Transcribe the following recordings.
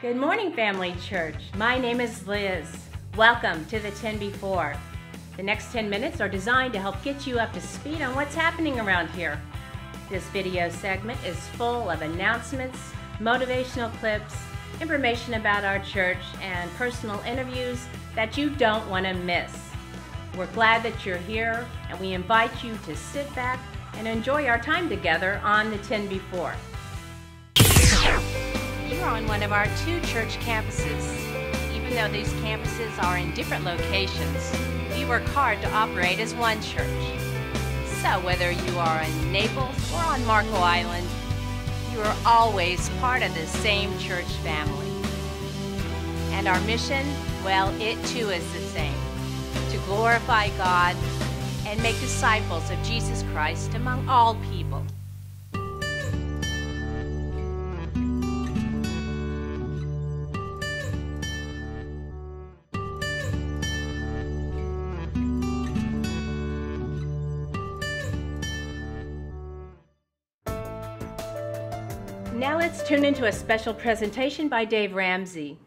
Good morning, Family Church. My name is Liz. Welcome to the 10 Before. The next 10 minutes are designed to help get you up to speed on what's happening around here. This video segment is full of announcements, motivational clips, information about our church, and personal interviews that you don't want to miss. We're glad that you're here, and we invite you to sit back and enjoy our time together on the 10 Before. You're on one of our two church campuses. Even though these campuses are in different locations, we work hard to operate as one church. So whether you are in Naples or on Marco Island, you are always part of the same church family. And our mission, well, it too is the same: to glorify God and make disciples of Jesus Christ among all people. Now let's tune into a special presentation by Dave Ramsey.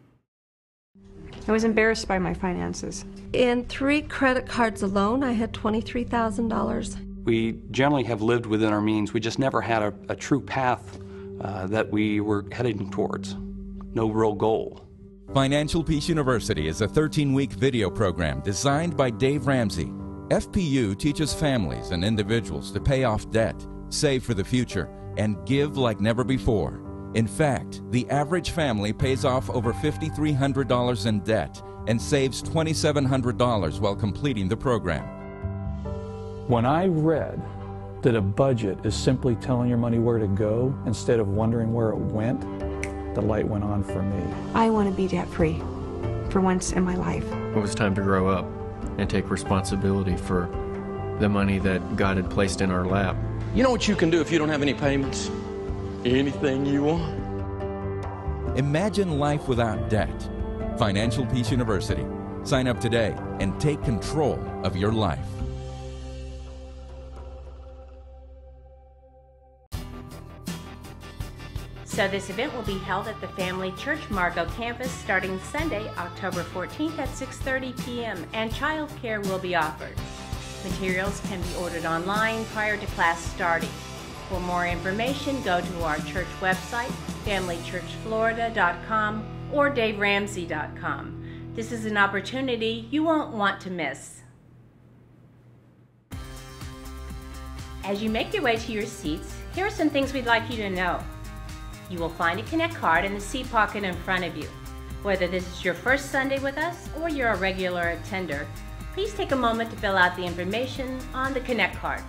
I was embarrassed by my finances. In 3 credit cards alone, I had $23,000. We generally have lived within our means. We just never had a true path that we were heading towards. No real goal. Financial Peace University is a 13-week video program designed by Dave Ramsey. FPU teaches families and individuals to pay off debt, save for the future, and give like never before. In fact, the average family pays off over $5,300 in debt and saves $2,700 while completing the program. When I read that a budget is simply telling your money where to go instead of wondering where it went, the light went on for me. I want to be debt-free for once in my life. It was time to grow up and take responsibility for the money that God had placed in our lap. You know what you can do if you don't have any payments? Anything you want. Imagine life without debt. Financial Peace University. Sign up today and take control of your life. So this event will be held at the Family Church Marco campus starting Sunday, October 14th at 6:30 p.m. and childcare will be offered. Materials can be ordered online prior to class starting. For more information, go to our church website, familychurchflorida.com or daveramsey.com. This is an opportunity you won't want to miss. As you make your way to your seats, here are some things we'd like you to know. You will find a Connect card in the seat pocket in front of you. Whether this is your first Sunday with us or you're a regular attender, please take a moment to fill out the information on the Connect card.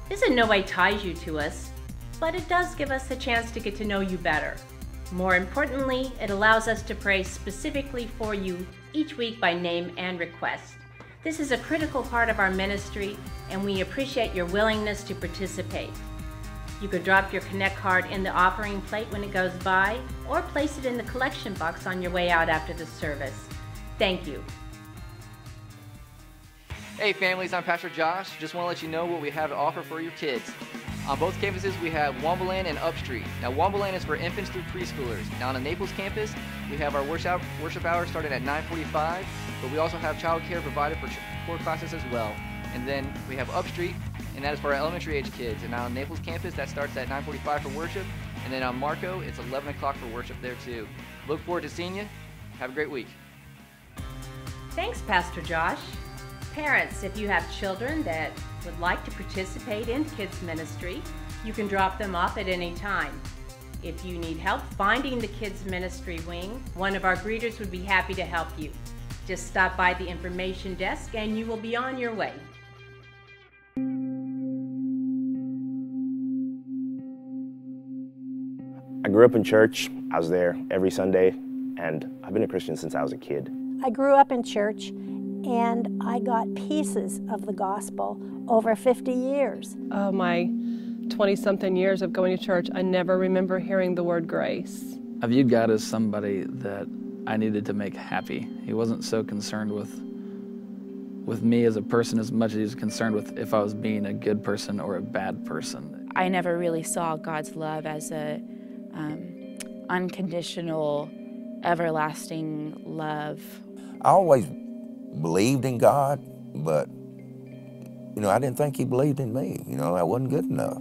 This in no way ties you to us, but it does give us a chance to get to know you better. More importantly, it allows us to pray specifically for you each week by name and request. This is a critical part of our ministry, and we appreciate your willingness to participate. You could drop your Connect card in the offering plate when it goes by, or place it in the collection box on your way out after the service. Thank you. Hey families, I'm Pastor Josh. Just want to let you know what we have to offer for your kids. On both campuses, we have Womboland and Upstreet. Now, Womboland is for infants through preschoolers. Now, on the Naples campus, we have our worship hour starting at 9:45, but we also have childcare provided for core classes as well. And then we have Upstreet, and that is for our elementary age kids. And now on Naples campus, that starts at 9:45 for worship. And then on Marco, it's 11 o'clock for worship there too. Look forward to seeing you. Have a great week. Thanks, Pastor Josh. Parents, if you have children that would like to participate in kids ministry, you can drop them off at any time. If you need help finding the kids ministry wing, one of our greeters would be happy to help you. Just stop by the information desk and you will be on your way. I grew up in church. I was there every Sunday, and I've been a Christian since I was a kid. I grew up in church, and I got pieces of the gospel over 50 years. Oh, my 20-something years of going to church, I never remember hearing the word grace. I viewed God as somebody that I needed to make happy. He wasn't so concerned with me as a person as much as he was concerned with if I was being a good person or a bad person. I never really saw God's love as a unconditional everlasting love. I always believed in God, but, you know, I didn't think he believed in me. You know, I wasn't good enough.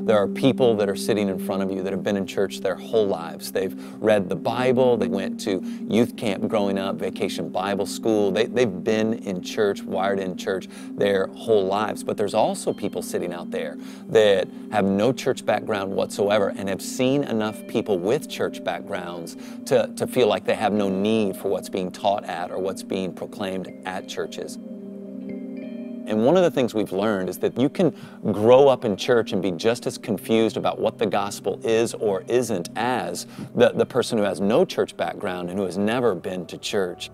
There are people that are sitting in front of you that have been in church their whole lives. They've read the Bible, they went to youth camp growing up, Vacation Bible School. They've been in church, wired in church their whole lives. But there's also people sitting out there that have no church background whatsoever and have seen enough people with church backgrounds to feel like they have no need for what's being taught at or what's being proclaimed at churches. And one of the things we've learned is that you can grow up in church and be just as confused about what the gospel is or isn't as the person who has no church background and who has never been to church.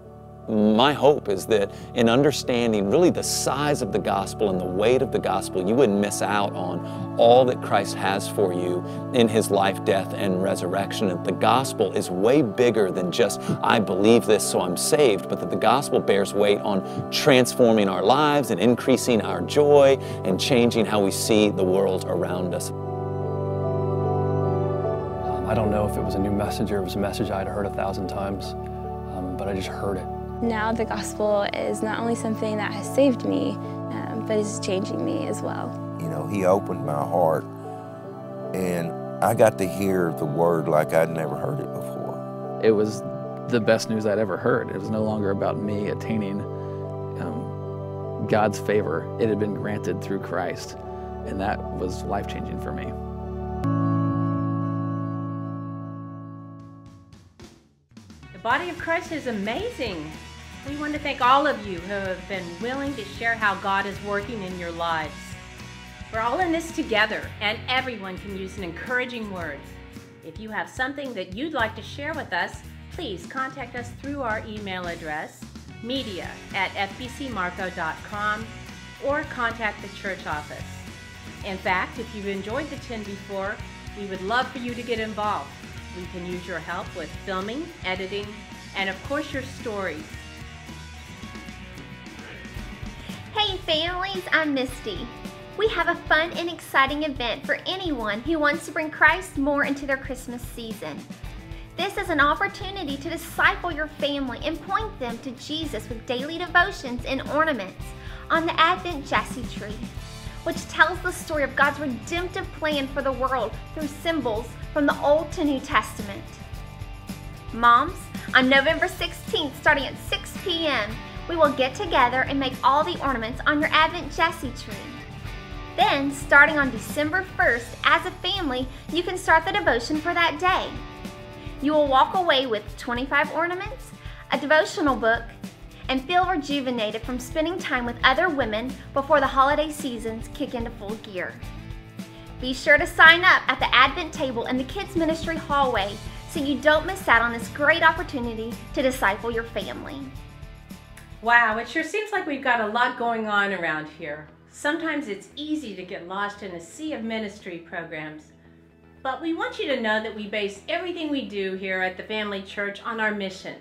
My hope is that in understanding really the size of the gospel and the weight of the gospel, you wouldn't miss out on all that Christ has for you in his life, death, and resurrection. And the gospel is way bigger than just, I believe this so I'm saved, but that the gospel bears weight on transforming our lives and increasing our joy and changing how we see the world around us. I don't know if it was a new message or it was a message I'd heard 1,000 times, but I just heard it. Now the gospel is not only something that has saved me, but is changing me as well. You know, he opened my heart, and I got to hear the word like I'd never heard it before. It was the best news I'd ever heard. It was no longer about me attaining God's favor. It had been granted through Christ, and that was life-changing for me. The body of Christ is amazing. We want to thank all of you who have been willing to share how God is working in your lives. We're all in this together, and everyone can use an encouraging word. If you have something that you'd like to share with us, please contact us through our email address, media@fbcmarco.com, or contact the church office. In fact, if you've enjoyed the 10 Before, we would love for you to get involved. We can use your help with filming, editing, and of course your stories. Hey families, I'm Misty. We have a fun and exciting event for anyone who wants to bring Christ more into their Christmas season. This is an opportunity to disciple your family and point them to Jesus with daily devotions and ornaments on the Advent Jesse tree, which tells the story of God's redemptive plan for the world through symbols from the Old to New Testament. Moms, on November 16th, starting at 6 p.m., we will get together and make all the ornaments on your Advent Jesse tree. Then, starting on December 1st, as a family, you can start the devotion for that day. You will walk away with 25 ornaments, a devotional book, and feel rejuvenated from spending time with other women before the holiday seasons kick into full gear. Be sure to sign up at the Advent table in the Kids Ministry hallway so you don't miss out on this great opportunity to disciple your family. Wow, it sure seems like we've got a lot going on around here. Sometimes it's easy to get lost in a sea of ministry programs. But we want you to know that we base everything we do here at the Family Church on our mission.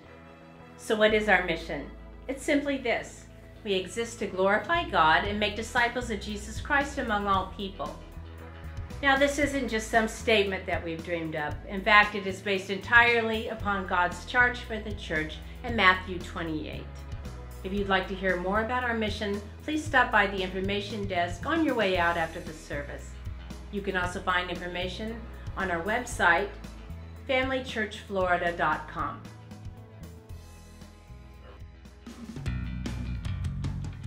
So what is our mission? It's simply this. We exist to glorify God and make disciples of Jesus Christ among all people. Now, this isn't just some statement that we've dreamed up. In fact, it is based entirely upon God's charge for the church in Matthew 28. If you'd like to hear more about our mission, please stop by the information desk on your way out after the service. You can also find information on our website, familychurchflorida.com.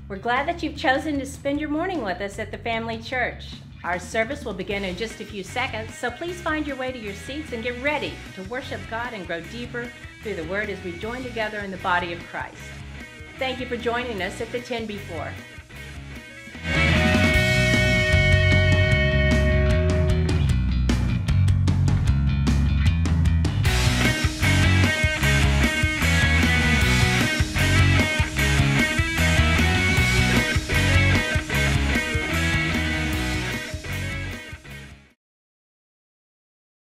We're glad that you've chosen to spend your morning with us at the Family Church. Our service will begin in just a few seconds, so please find your way to your seats and get ready to worship God and grow deeper through the Word as we join together in the body of Christ. Thank you for joining us at the 10 Before.